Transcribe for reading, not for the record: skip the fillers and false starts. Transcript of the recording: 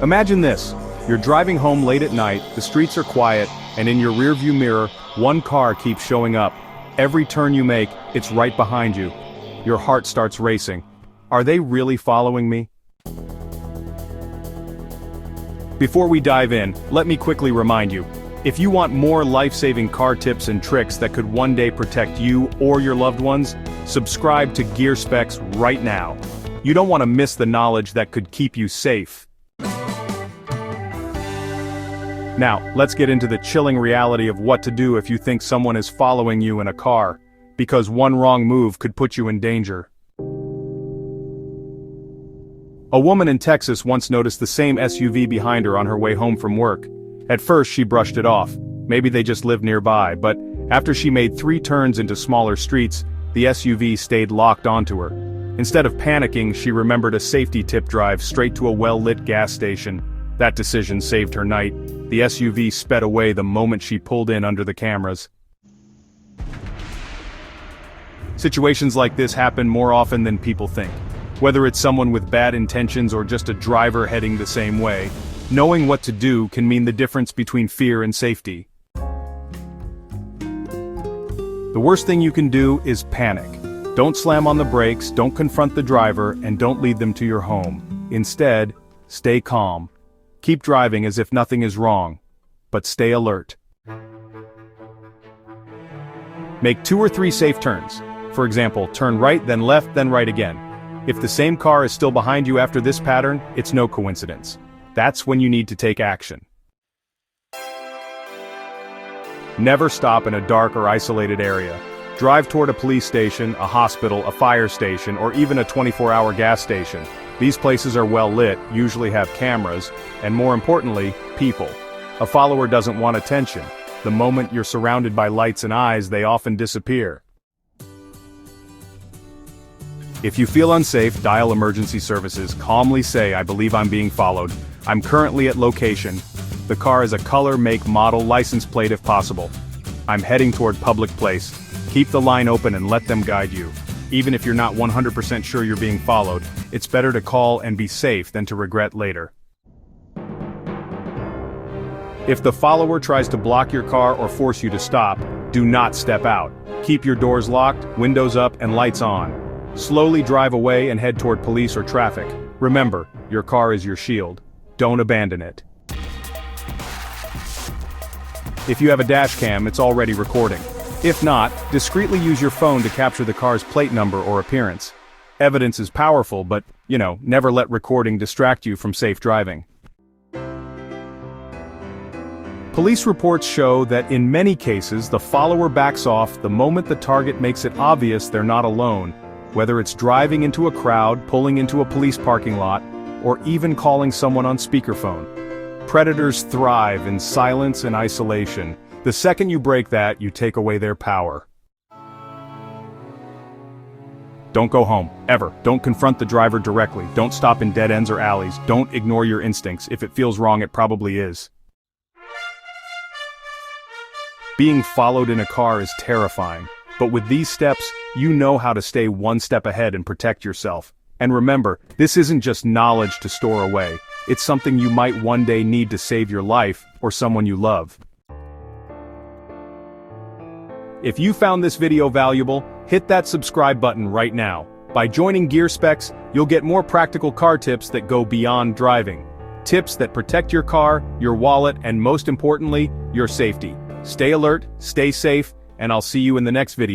Imagine this. You're driving home late at night, the streets are quiet, and in your rearview mirror, one car keeps showing up. Every turn you make, it's right behind you. Your heart starts racing. Are they really following me? Before we dive in, let me quickly remind you. If you want more life-saving car tips and tricks that could one day protect you or your loved ones, subscribe to Gear Specs right now. You don't want to miss the knowledge that could keep you safe. Now, let's get into the chilling reality of what to do if you think someone is following you in a car, because one wrong move could put you in danger. A woman in Texas once noticed the same SUV behind her on her way home from work. At first she brushed it off, maybe they just lived nearby, but after she made 3 turns into smaller streets, the SUV stayed locked onto her. Instead of panicking, she remembered a safety tip drive straight to a well-lit gas station. That decision saved her night. The SUV sped away the moment she pulled in under the cameras. Situations like this happen more often than people think. Whether it's someone with bad intentions or just a driver heading the same way, knowing what to do can mean the difference between fear and safety. The worst thing you can do is panic. Don't slam on the brakes, don't confront the driver, and don't lead them to your home. Instead, stay calm. Keep driving as if nothing is wrong, but stay alert. Make 2 or 3 safe turns. For example, turn right, then left, then right again. If the same car is still behind you after this pattern, it's no coincidence. That's when you need to take action. Never stop in a dark or isolated area. Drive toward a police station, a hospital, a fire station, or even a 24-hour gas station. These places are well lit, usually have cameras, and more importantly, people. A follower doesn't want attention. The moment you're surrounded by lights and eyes, they often disappear. If you feel unsafe, dial emergency services. Calmly say, "I believe I'm being followed. I'm currently at location. The car is a color, make, model, license plate if possible. I'm heading toward public place." Keep the line open and let them guide you. Even if you're not 100% sure you're being followed, it's better to call and be safe than to regret later. If the follower tries to block your car or force you to stop, do not step out. Keep your doors locked, windows up, and lights on. Slowly drive away and head toward police or traffic. Remember, your car is your shield. Don't abandon it. If you have a dash cam, it's already recording. If not, discreetly use your phone to capture the car's plate number or appearance. Evidence is powerful, but, never let recording distract you from safe driving. Police reports show that in many cases, the follower backs off the moment the target makes it obvious they're not alone, whether it's driving into a crowd, pulling into a police parking lot, or even calling someone on speakerphone. Predators thrive in silence and isolation. The second you break that, you take away their power. Don't go home, ever. Don't confront the driver directly. Don't stop in dead ends or alleys. Don't ignore your instincts. If it feels wrong, it probably is. Being followed in a car is terrifying, but with these steps, you know how to stay one step ahead and protect yourself. And remember, this isn't just knowledge to store away. It's something you might one day need to save your life or someone you love. If you found this video valuable, hit that subscribe button right now. By joining Gear Specs, you'll get more practical car tips that go beyond driving. Tips that protect your car, your wallet, and most importantly, your safety. Stay alert, stay safe, and I'll see you in the next video.